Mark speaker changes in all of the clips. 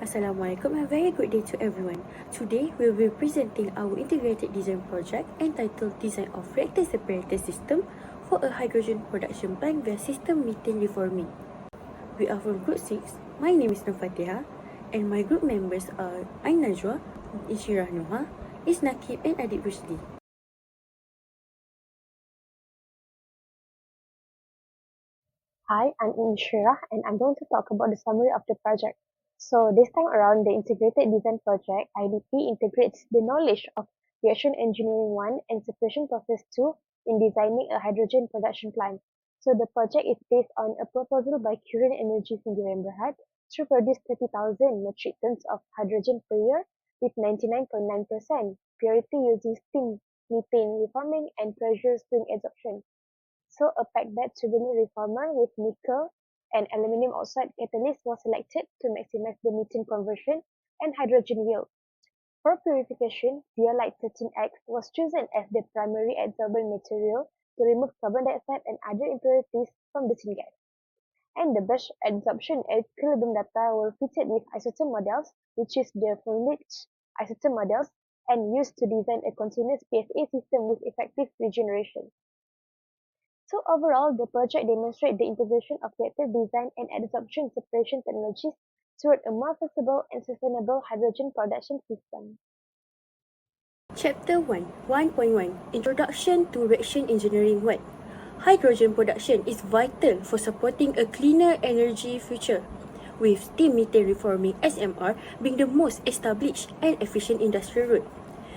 Speaker 1: Assalamualaikum and very good day to everyone. Today we will be presenting our integrated design project entitled Design of Reactor Separator System for a Hydrogen Production Plant via System Methane Reforming. We are from Group 6. My name is Nur Fatiha and my group members are Ain Najwa, Inshirah Noha, Isnakib and Adib Rusdi.
Speaker 2: Hi, I'm Inshira and I'm going to talk about the summary of the project. So this time around, the Integrated Design Project, IDP integrates the knowledge of Reaction Engineering 1 and Separation Process 2 in designing a hydrogen production plant. So the project is based on a proposal by Current Energy Sdn Berhad to produce 30,000 metric tons of hydrogen per year with 99.9% purity using steam, methane reforming and pressure swing adsorption. So a packed bed turbine reformer with nickel and aluminum oxide catalyst was selected to maximize the methane conversion and hydrogen yield. For purification, zeolite 13X was chosen as the primary adsorbent material to remove carbon dioxide and other impurities from the syngas. And the batch adsorption equilibrium data were fitted with isotope models, which is the Fulmich isotope models, and used to design a continuous PSA system with effective regeneration. So overall, the project demonstrates the integration of reactor design and adsorption separation technologies toward a more flexible and sustainable hydrogen production system.
Speaker 1: Chapter 1 1.1 Introduction to Reaction Engineering 1. Hydrogen production is vital for supporting a cleaner energy future, with steam methane reforming SMR being the most established and efficient industrial route.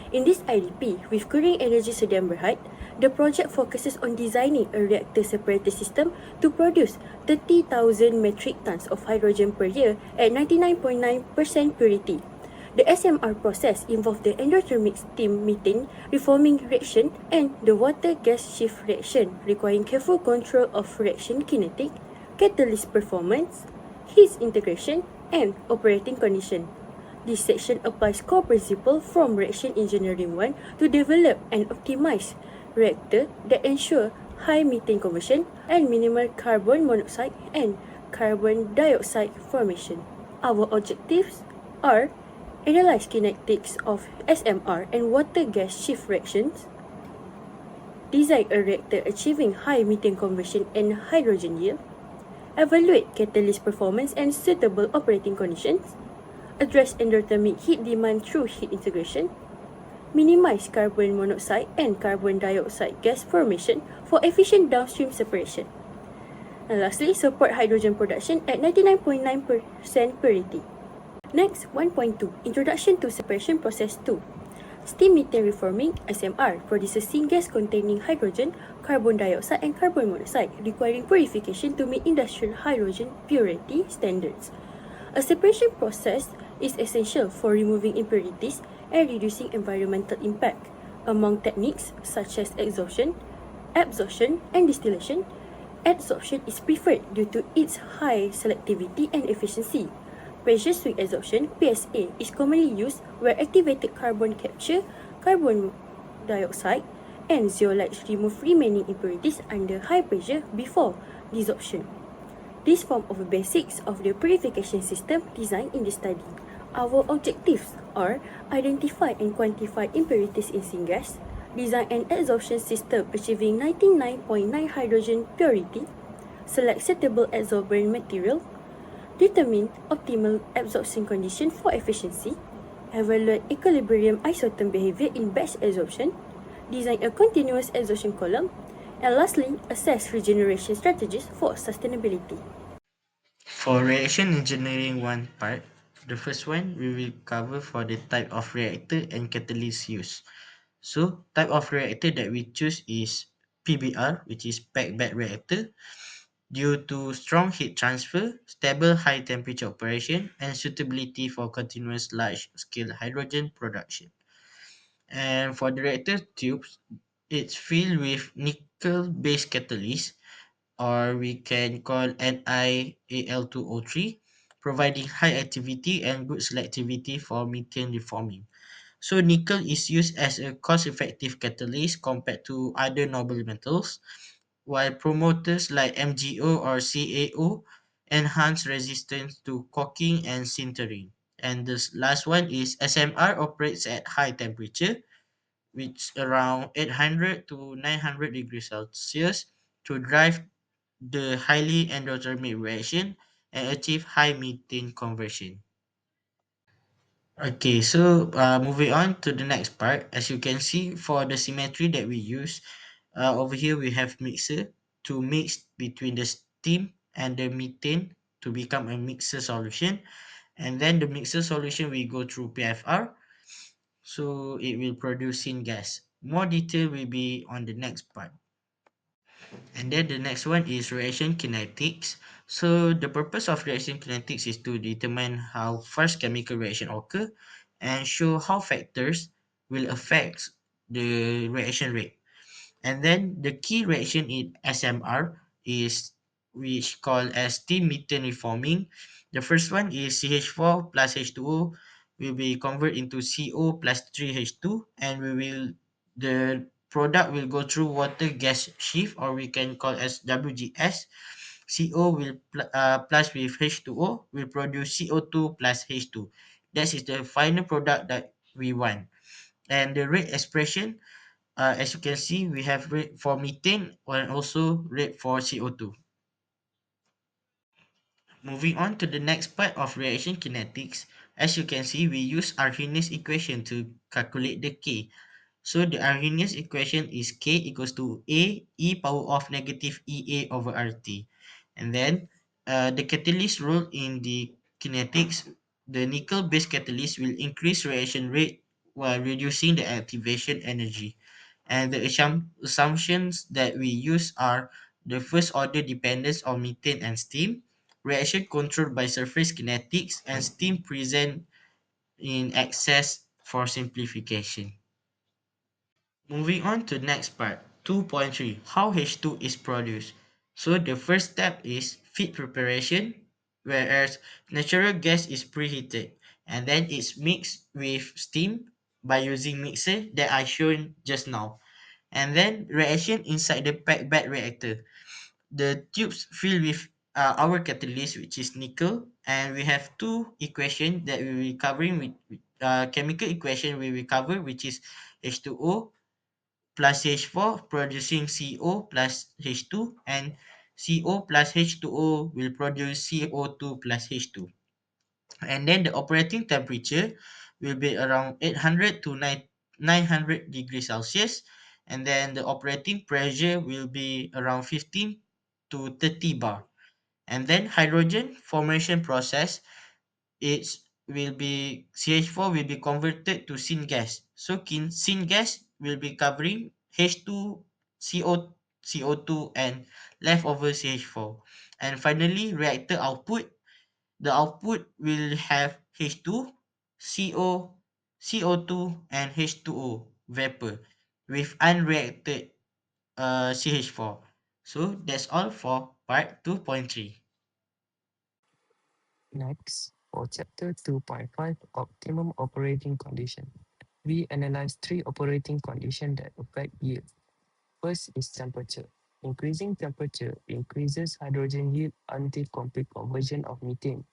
Speaker 1: In this IDP, with Current Energy Sdn Berhad, the project focuses on designing a reactor separator system to produce 30,000 metric tons of hydrogen per year at 99.9% purity. The SMR process involves the endothermic steam methane reforming reaction and the water gas shift reaction, requiring careful control of reaction kinetic, catalyst performance, heat integration, and operating condition. This section applies core principle from Reaction Engineering 1 to develop and optimize reactor that ensure high methane conversion and minimal carbon monoxide and carbon dioxide formation. Our objectives are analyze kinetics of SMR and water gas shift reactions, design a reactor achieving high methane conversion and hydrogen yield, evaluate catalyst performance and suitable operating conditions, address endothermic heat demand through heat integration, minimize carbon monoxide and carbon dioxide gas formation for efficient downstream separation. And lastly, support hydrogen production at 99.9% purity. Next, 1.2 Introduction to Separation Process 2. Steam methane reforming SMR produces syngas containing hydrogen, carbon dioxide and carbon monoxide, requiring purification to meet industrial hydrogen purity standards. A separation process is essential for removing impurities and reducing environmental impact. Among techniques such as exhaustion, absorption, and distillation, adsorption is preferred due to its high selectivity and efficiency. Pressure swing adsorption (PSA) is commonly used where activated carbon capture carbon dioxide and zeolites remove remaining impurities under high pressure before desorption. This form of the basics of the purification system designed in the study. Our objectives are identify and quantify impurities in syngas, design an adsorption system achieving 99.9 hydrogen purity, select suitable adsorbent material, determine optimal absorption condition for efficiency, evaluate equilibrium isotherm behavior in batch adsorption, design a continuous adsorption column, and lastly, assess regeneration strategies for sustainability.
Speaker 3: For reaction engineering one part, the first one we will cover for the type of reactor and catalyst used. So type of reactor that we choose is PBR, which is packed bed reactor, due to strong heat transfer, stable high temperature operation, and suitability for continuous large scale hydrogen production. And for the reactor tubes, it's filled with nickel based catalyst, or we can call NiAl2O3, providing high activity and good selectivity for methane reforming. So nickel is used as a cost-effective catalyst compared to other noble metals, while promoters like MgO or CaO enhance resistance to caulking and sintering. And this last one is SMR operates at high temperature, which around 800 to 900 degrees Celsius to drive the highly endothermic reaction and achieve high methane conversion. Okay, so moving on to the next part. As you can see, for the symmetry that we use, over here we have mixer to mix between the steam and the methane to become a mixer solution. And then the mixer solution will go through PFR, so it will produce syngas. More detail will be on the next part. And then the next one is reaction kinetics. So the purpose of reaction kinetics is to determine how fast chemical reaction occur and show how factors will affect the reaction rate. And then the key reaction in SMR is which called as steam methane reforming. The first one is CH4 plus H2O will be converted into CO plus 3H2, and we will the product will go through water gas shift, or we can call as WGS. CO will plus with H2O will produce CO2 plus H2. That is the final product that we want. And the rate expression, as you can see, we have rate for methane and also rate for CO2. Moving on to the next part of reaction kinetics, as you can see, we use Arrhenius equation to calculate the K. So the Arrhenius equation is K equals to A e power of negative EA over RT. And then the catalyst role in the kinetics, the nickel-based catalyst will increase reaction rate while reducing the activation energy. And the assumptions that we use are the first order dependence on methane and steam, reaction controlled by surface kinetics, and steam present in excess for simplification. Moving on to next part, 2.3, how H2 is produced. So the first step is feed preparation, whereas natural gas is preheated and then it's mixed with steam by using mixer that I shown just now. And then reaction inside the packed bed reactor. The tubes filled with our catalyst, which is nickel, and we have two equations that we will be covering with chemical equation we will cover, which is H2O plus H4 producing CO plus H2, and CO plus H2O will produce CO2 plus H2. And then the operating temperature will be around 800 to 900 degrees Celsius, and then the operating pressure will be around 15 to 30 bar. And then hydrogen formation process, it will be CH4 will be converted to syngas. So syngas will be covering H2, CO2 and leftover CH4. And finally, reactor output, the output will have H2, CO, CO2, and H2O vapor with unreacted CH4. So that's all for part 2.3.
Speaker 4: Next, for Chapter 2.5, Optimum Operating Condition, we analyze three operating conditions that affect yield. First is temperature. Increasing temperature increases hydrogen yield until complete conversion of methane.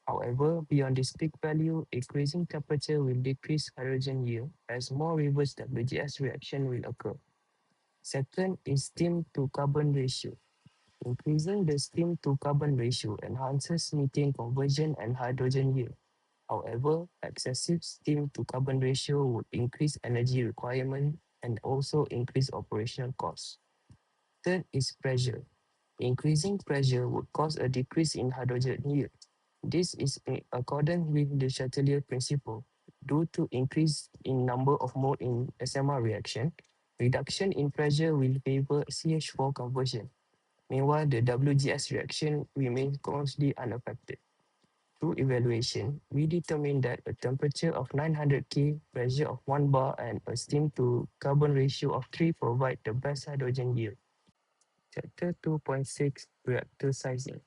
Speaker 4: However, beyond this peak value, increasing temperature will decrease hydrogen yield as more reverse WGS reaction will occur. Second is steam to carbon ratio. Increasing the steam to carbon ratio enhances methane conversion and hydrogen yield. However, excessive steam to carbon ratio would increase energy requirement and also increase operational costs. Third is pressure. Increasing pressure would cause a decrease in hydrogen yield. This is in accordance with the Chatelier principle. Due to increase in number of mole in SMR reaction, reduction in pressure will favor CH4 conversion. Meanwhile, the WGS reaction remains closely unaffected. Through evaluation, we determined that a temperature of 900 K, pressure of 1 bar, and a steam to carbon ratio of 3 provide the best hydrogen yield. Chapter 2.6, Reactor Sizing.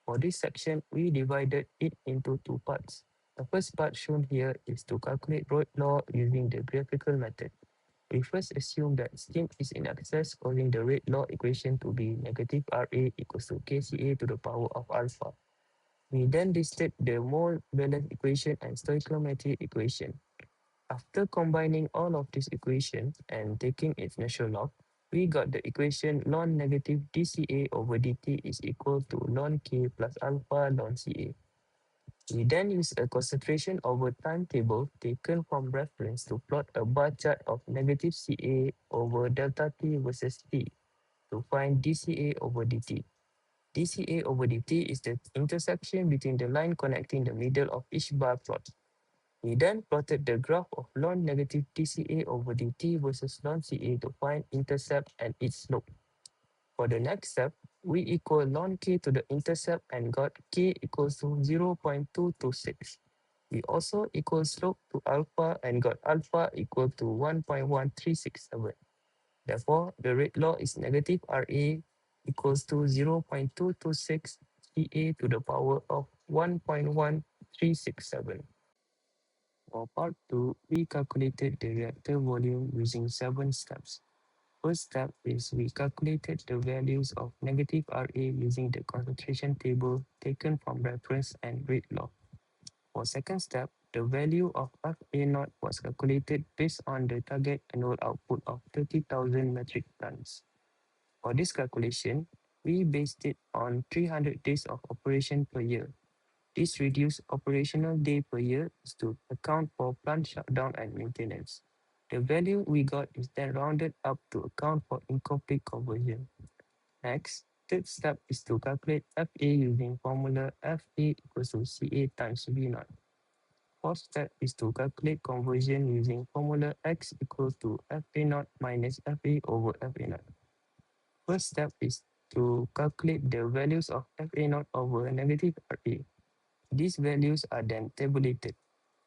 Speaker 4: For this section, we divided it into two parts. The first part shown here is to calculate Rayleigh law using the graphical method. We first assume that steam is in excess, causing the Rayleigh law equation to be negative RA equals to KCA to the power of alpha. We then listed the mole balance equation and stoichiometric equation. After combining all of these equations and taking its natural log, we got the equation ln negative dCA over dt is equal to ln K plus alpha ln Ca. We then use a concentration over time table taken from reference to plot a bar chart of negative Ca over delta t versus t to find dCA over dt. dCA over dt is the intersection between the line connecting the middle of each bar plot. We then plotted the graph of ln negative dCA over dt versus ln Ca to find intercept and its slope. For the next step, we equal ln k to the intercept and got k equals to 0.226. We also equal slope to alpha and got alpha equal to 1.1367. Therefore, the rate law is negative Ra equals to 0.226 Ca to the power of 1.1367. For part 2, we calculated the reactor volume using 7 steps. First step is we calculated the values of negative Ra using the concentration table taken from reference and rate law. For second step, the value of Fa0 was calculated based on the target annual output of 30,000 metric tons. For this calculation, we based it on 300 days of operation per year. This reduced operational day per year is to account for plant shutdown and maintenance. The value we got is then rounded up to account for incomplete conversion. Next, third step is to calculate Fa using formula Fa equals to Ca times V0. Fourth step is to calculate conversion using formula X equals to Fa0 minus Fa over Fa0. First step is to calculate the values of Fa0 over negative Ra. These values are then tabulated.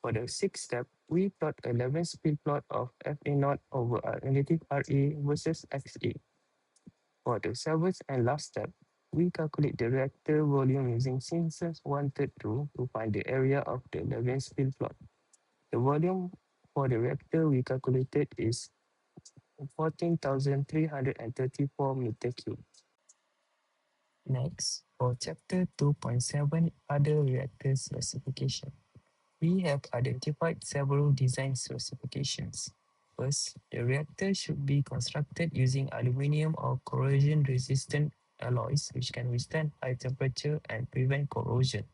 Speaker 4: For the sixth step, we plot a 11-speed plot of Fa0 over negative Ra versus Xa. For the seventh and last step, we calculate the reactor volume using Simpson's one-third rule to find the area of the 11-speed plot. The volume for the reactor we calculated is 14,334 meter cube. Next, for chapter 2.7, other reactor specification. We have identified several design specifications. First, the reactor should be constructed using aluminum or corrosion-resistant alloys which can withstand high temperature and prevent corrosion.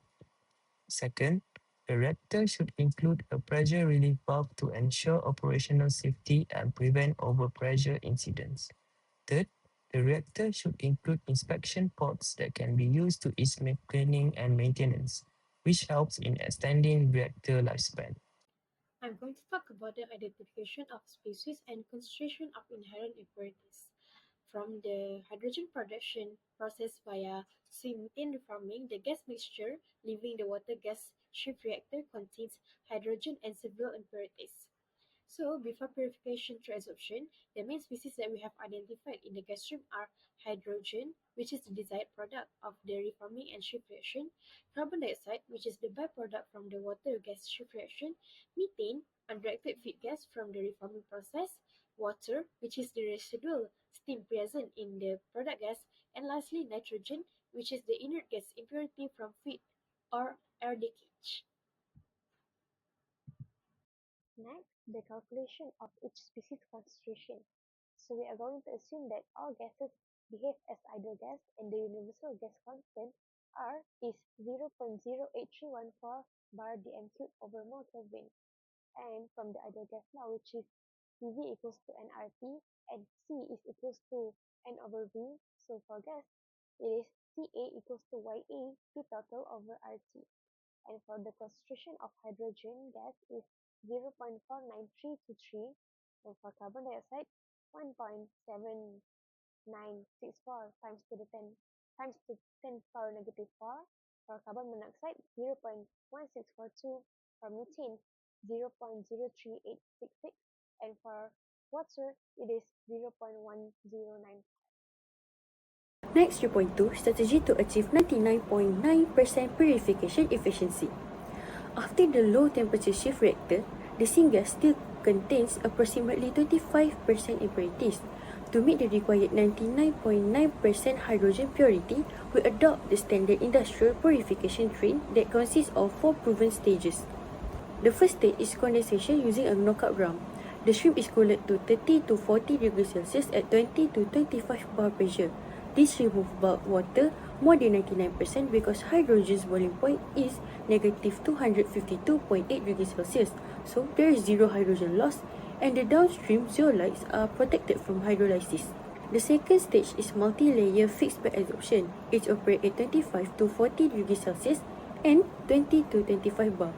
Speaker 4: Second, the reactor should include a pressure relief valve to ensure operational safety and prevent overpressure incidents. Third, the reactor should include inspection ports that can be used to ease cleaning and maintenance, which helps in extending reactor lifespan.
Speaker 1: I'm going to talk about the identification of species and concentration of inherent impurities. From the hydrogen production process via steam-methane reforming, the gas mixture leaving the water gas shift reactor contains hydrogen and several impurities. So, before purification through adsorption, the main species that we have identified in the gas stream are hydrogen, which is the desired product of the reforming and shift reaction, carbon dioxide, which is the byproduct from the water gas shift reaction, methane, undirected feed gas from the reforming process, water, which is the residual steam present in the product gas, and lastly, nitrogen, which is the inert gas impurity from feed or air leakage.
Speaker 2: Next, the calculation of each species concentration. So we are going to assume that all gases behave as ideal gas and the universal gas constant R is 0.08314 bar dm cube over mole Kelvin. And from the ideal gas law, which is Cv equals to nRT and C is equals to N over V. So for gas, it is Ca equals to Ya P total over RT. And for the concentration of hydrogen gas is 0.49323, and for carbon dioxide 1.7964 times to the 10 power negative 4. For carbon monoxide 0.1642. For methane 0.03866, and for water it is 0.1095.
Speaker 1: Next, 3.2 strategy to achieve 99.9% purification efficiency. After the low temperature shift reactor, the syngas still contains approximately 25% impurities. To meet the required 99.9% hydrogen purity, we adopt the standard industrial purification train that consists of 4 proven stages. The first stage is condensation using a knockout drum. The stream is cooled to 30 to 40 degrees Celsius at 20 to 25 bar pressure. This removes bulk water more than 99% because hydrogen's boiling point is negative 252.8 degrees Celsius, so there is zero hydrogen loss, and the downstream zeolites are protected from hydrolysis. The second stage is multi-layer fixed bed adsorption. It operates at 25 to 40 degrees Celsius and 20 to 25 bar.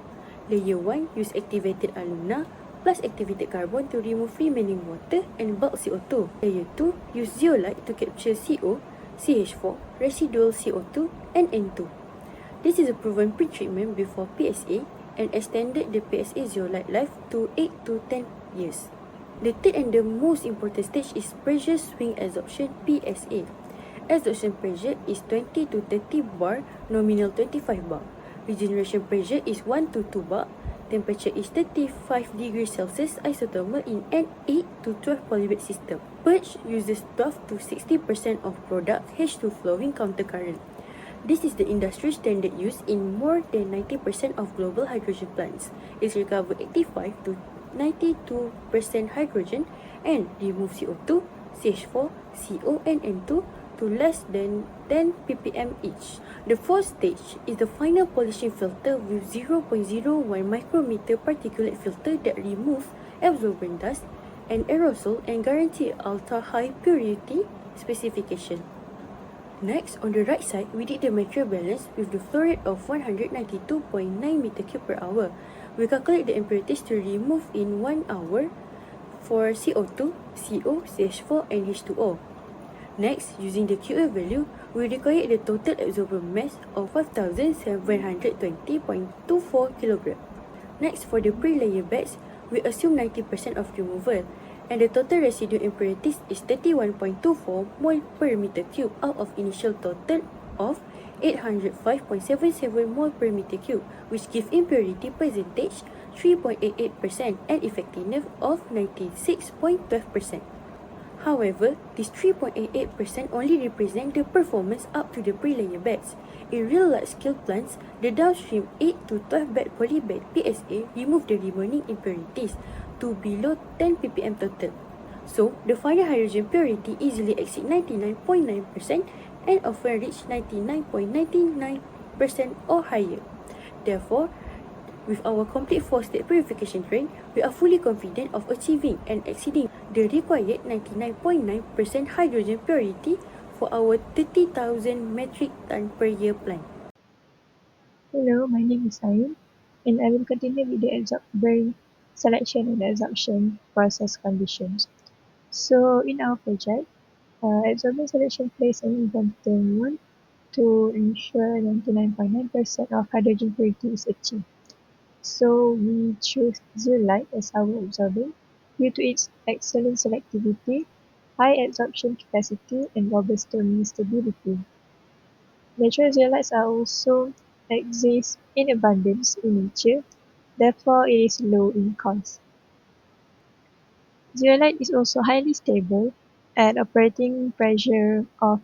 Speaker 1: Layer 1 use activated alumina plus activated carbon to remove remaining water and bulk CO2. Layer 2 use zeolite to capture CO, CH4, residual CO2 and N2. This is a proven pre-treatment before PSA and extended the PSA zeolite life to 8 to 10 years. The third and the most important stage is pressure swing adsorption PSA. Adsorption pressure is 20 to 30 bar, nominal 25 bar. Regeneration pressure is 1 to 2 bar. Temperature is 35 degrees Celsius isothermal in an 8 to 12 polybed system. Purge uses 12 to 60% of product H2 flowing countercurrent. This is the industry standard used in more than 90% of global hydrogen plants. It recovers 85 to 92% hydrogen and removes CO2, CH4, CO and N2 to less than 10 ppm each. The fourth stage is the final polishing filter with 0.01 micrometer particulate filter that removes absorbent dust and aerosol and guarantee ultra high purity specification. Next, on the right side, we did the material balance with the flow rate of 192.9 meter cube per hour. We calculate the impurities to remove in 1 hour for CO2, CO, CH4 and H2O. Next, using the QA value, we require the total absorbent mass of 5,720.24 kg. Next, for the pre-layer batch, we assume 90% of removal, and the total residual impurities is 31.24 mol per meter cube out of initial total of 805.77 mol per meter cube, which gives impurity percentage 3.88% and effectiveness of 96.12%. However, this 3.88% only represents the performance up to the pre-layer batch. In real large-scale plants, the downstream 8 to 12 bed polybed PSA remove the remaining impurities to below 10 ppm total. So, the final hydrogen purity easily exceeds 99.9% and often reach 99.99% or higher. Therefore, with our complete 4-stage purification train, we are fully confident of achieving and exceeding the required 99.9% hydrogen purity for our 30,000 metric ton per year plant.
Speaker 5: Hello, my name is Ain, and I will continue with the berry selection and absorption process conditions. So, in our project, absorbent selection plays an important role to ensure 99.9% of hydrogen purity is achieved. So, we choose zeolite as our absorbent due to its excellent selectivity, high absorption capacity, and robust thermal stability. Natural zeolites are also exist in abundance in nature, therefore it is low in cost. Zeolite is also highly stable at operating pressure of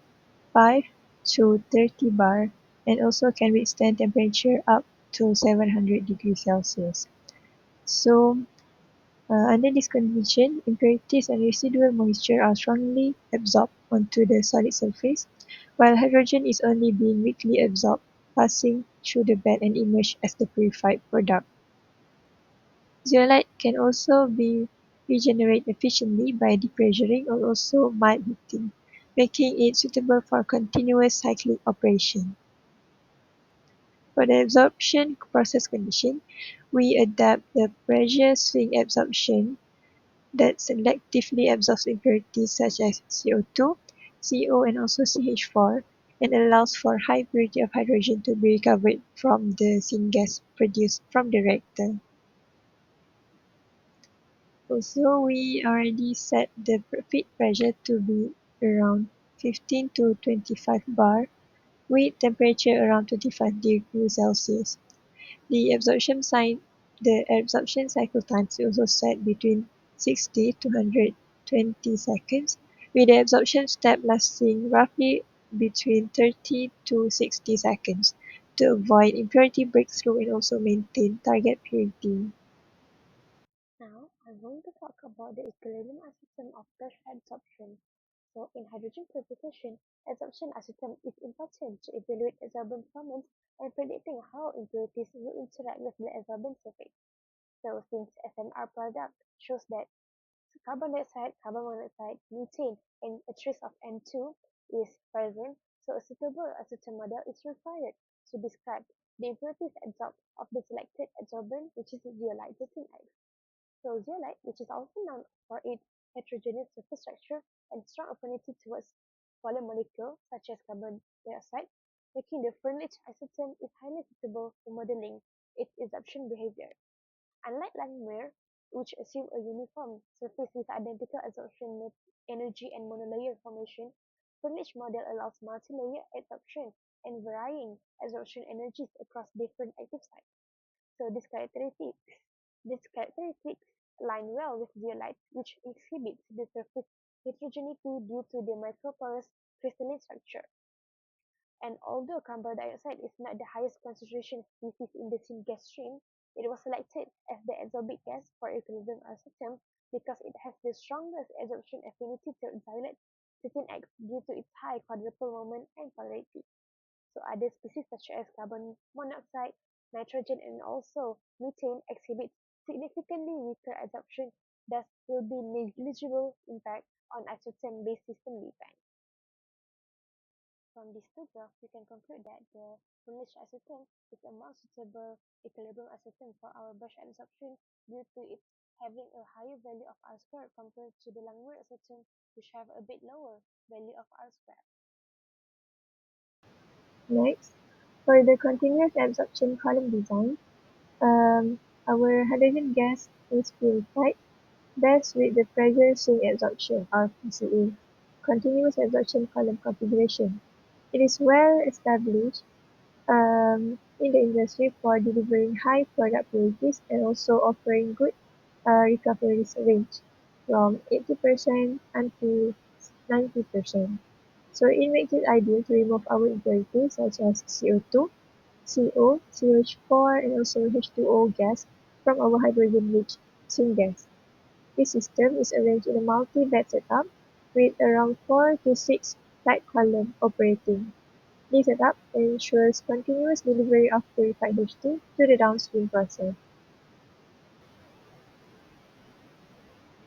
Speaker 5: 5 to 30 bar and also can withstand temperature up to 700 degrees Celsius. So, under this condition, impurities and residual moisture are strongly absorbed onto the solid surface, while hydrogen is only being weakly absorbed, passing through the bed and emerge as the purified product. Zeolite can also be regenerated efficiently by depressuring or also mild heating, making it suitable for continuous cycling operation. For the absorption process condition, we adapt the pressure swing adsorption that selectively absorbs impurities such as CO2, CO and also CH4 and allows for high purity of hydrogen to be recovered from the syngas produced from the reactor. Also, we already set the feed pressure to be around 15 to 25 bar with temperature around 25 degrees Celsius. The absorption cycle time is also set between 60 to 120 seconds with the absorption step lasting roughly between 30 to 60 seconds to avoid impurity breakthrough and also maintain target purity.
Speaker 2: Now, I'm going to talk about the equilibrium system of pressure adsorption. So, in hydrogen purification, adsorption system is important to evaluate adsorbent performance and predicting how impurities will interact with the adsorbent surface. So, since SMR product shows that carbon dioxide, carbon monoxide, methane, and a trace of N2 is present, so a suitable acetone model is required to describe the impurities adsorbed of the selected adsorbent, which is zeolite 13X. So zeolite, which is also known for its heterogeneous surface structure and strong affinity towards polar molecules such as carbon dioxide, making the Freundlich acetone is highly suitable for modeling its adsorption behavior. Unlike laminar, which assume a uniform surface with identical adsorption energy and monolayer formation, Freundlich model allows multi-layer adsorption and varying adsorption energies across different active sites. So these characteristics align well with zeolite, which exhibits the surface heterogeneity due to the microporous crystalline structure. And although carbon dioxide is not the highest concentration species in the syngas stream, it was selected as the adsorbic gas for equilibrium system because it has the strongest adsorption affinity to xylate 13X due to its high quadruple moment and polarity. So other species such as carbon monoxide, nitrogen, and also methane exhibit significantly weaker adsorption, thus will be negligible impact on isotherm-based system design. From these two graphs, we can conclude that the Freundlich acetone is a more suitable equilibrium acetone for our brush adsorption due to its having a higher value of R squared compared to the Langmuir acetone, which have a bit lower value of R squared.
Speaker 5: Next, for the continuous absorption column design, our hydrogen gas is purified best with the pressure swing adsorption or PSA, continuous absorption column configuration. It is well established in the industry for delivering high product purities and also offering good recovery range from 80% until 90%. So it makes it ideal to remove our impurities such as CO2, CO, CH4, and also H2O gas from our hydrogen-rich syngas. This system is arranged in a multi-bed setup with around 4 to 6 tight columns operating. This setup ensures continuous delivery of purified H2 to the downstream process.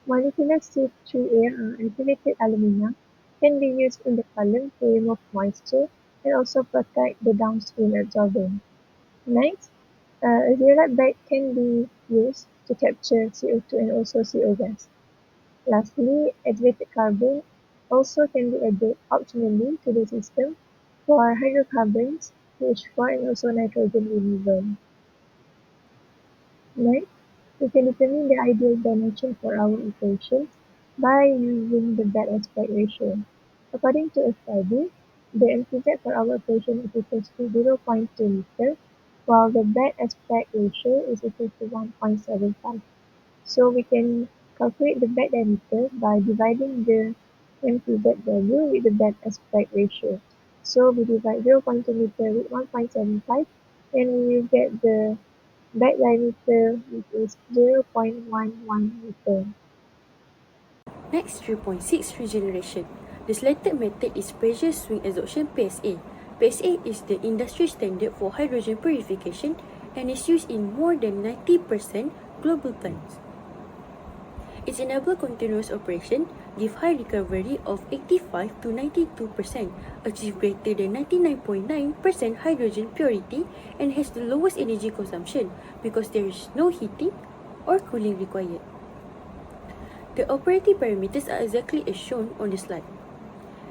Speaker 5: Molecular C3A or activated alumina can be used in the column to remove moisture and also protect the downstream absorbent. Next, a zeolite bag can be used to capture CO2 and also CO gas. Lastly, activated carbon also can be added optionally to the system for hydrocarbons, CH4, and also nitrogen removal. Next, we can determine the ideal dimension for our equations by using the bed aspect ratio. According to a study, the MTZ for our equation is equal to 0.2 meters, while the bed aspect ratio is equal to 1.75. So we can calculate the bed diameter by dividing the MTZ value with the bed aspect ratio. So we divide 0.2 meter with 1.75 and we will get the bed diameter which is 0.11 meter.
Speaker 1: Next, 3.6 regeneration. The selected method is pressure swing adsorption PSA. PSA is the industry standard for hydrogen purification and is used in more than 90% global plants. It enables continuous operation, give high recovery of 85 to 92%, achieve greater than 99.9% hydrogen purity, and has the lowest energy consumption because there is no heating or cooling required. The operating parameters are exactly as shown on the slide.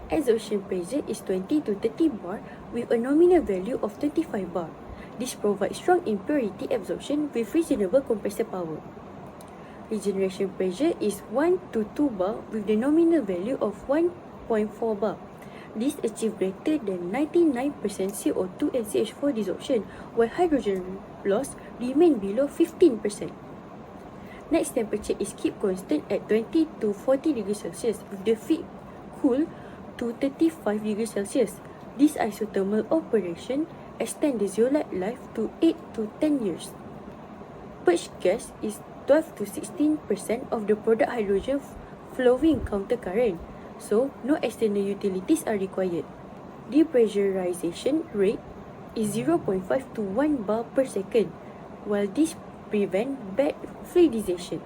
Speaker 1: Adsorption pressure is 20 to 30 bar with a nominal value of 25 bar. This provides strong impurity absorption with reasonable compressor power. Regeneration pressure is 1 to 2 bar with the nominal value of 1.4 bar. This achieves greater than 99% CO2 and CH4 desorption, while hydrogen loss remain below 15%. Next temperature is kept constant at 20 to 40 degrees Celsius with the feed cool to 35 degrees Celsius. This isothermal operation extends the zeolite life to 8 to 10 years. Purged gas is 12 to 16% of the product hydrogen flowing counter current, so no external utilities are required. Depressurization rate is 0.5 to 1 bar per second, while this prevents bad fluidization.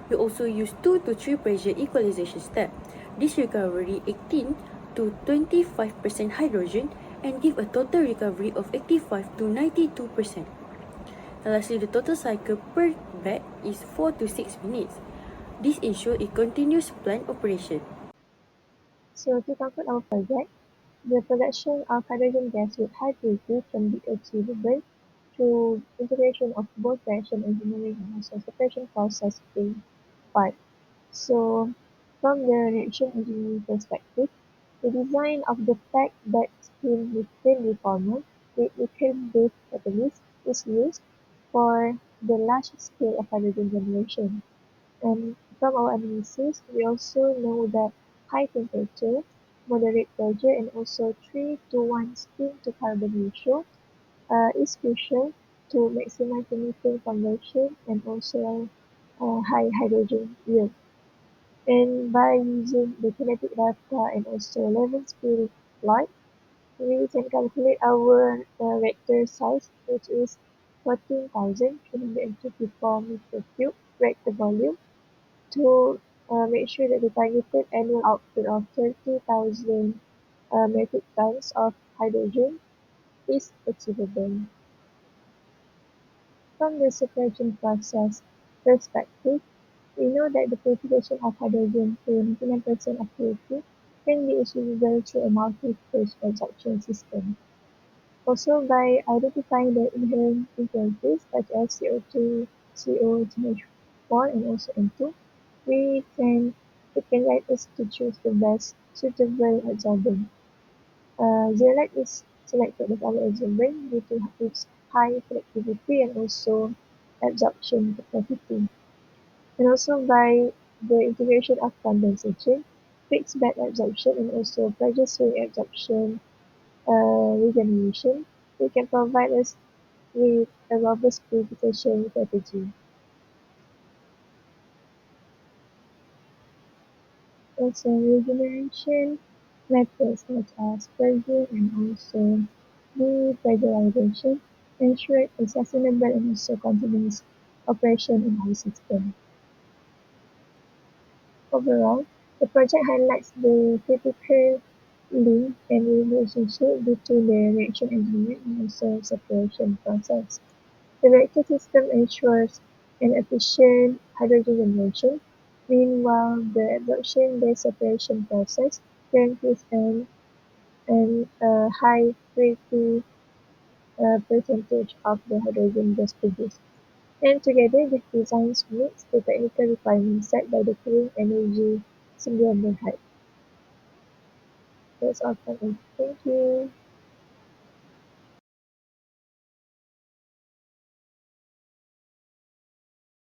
Speaker 1: We also use 2 to 3 pressure equalization step. This recovery 18 to 25% hydrogen and give a total recovery of 85 to 92%. Lastly, the total cycle per bag is 4 to 6 minutes. This ensures a continuous plant operation.
Speaker 2: So to conclude our project, the production of hydrogen gas with high purity can be achievable through integration of both reaction engineering and also separation process part. So from the reaction engineering perspective, the design of the packed bed steam methane reformer with methane-based catalyst is used for the large scale of hydrogen generation. And from our analysis, we also know that high temperature, moderate pressure, and also 3 to 1 steam to carbon ratio is crucial to maximize the methane conversion and also high hydrogen yield. And by using the kinetic data and also level spirit plot, we can calculate our reactor size, which is 14,354 meter cube reactor volume, to make sure that the targeted annual output of 30,000 metric tons of hydrogen is achievable. From the separation process perspective, we know that the purification of hydrogen to 99% of purity can be achievable through a multi-phase absorption system. Also, by identifying the inherent impurities such as CO2, CO, CH4, and also N2, it can guide us to choose the best suitable adsorbent. Zeolite is selected as our adsorbent due to its high selectivity and also absorption capacity. And also by the integration of condensation, fixed bed absorption, and also pressure swing absorption regeneration, it can provide us with a robust purification strategy. Also, regeneration methods such as purging and also depressurization ensure a sustainable and also continuous operation in our system. Overall, the project highlights the critical link and relationship between the reaction engineering and also separation process. The reactor system ensures an efficient hydrogen generation, meanwhile the absorption-based separation process guarantees a high purity percentage of the hydrogen gas produced. And together, these designs meets the technical requirements set by the clean energy standard height. That's all from me. Thank you.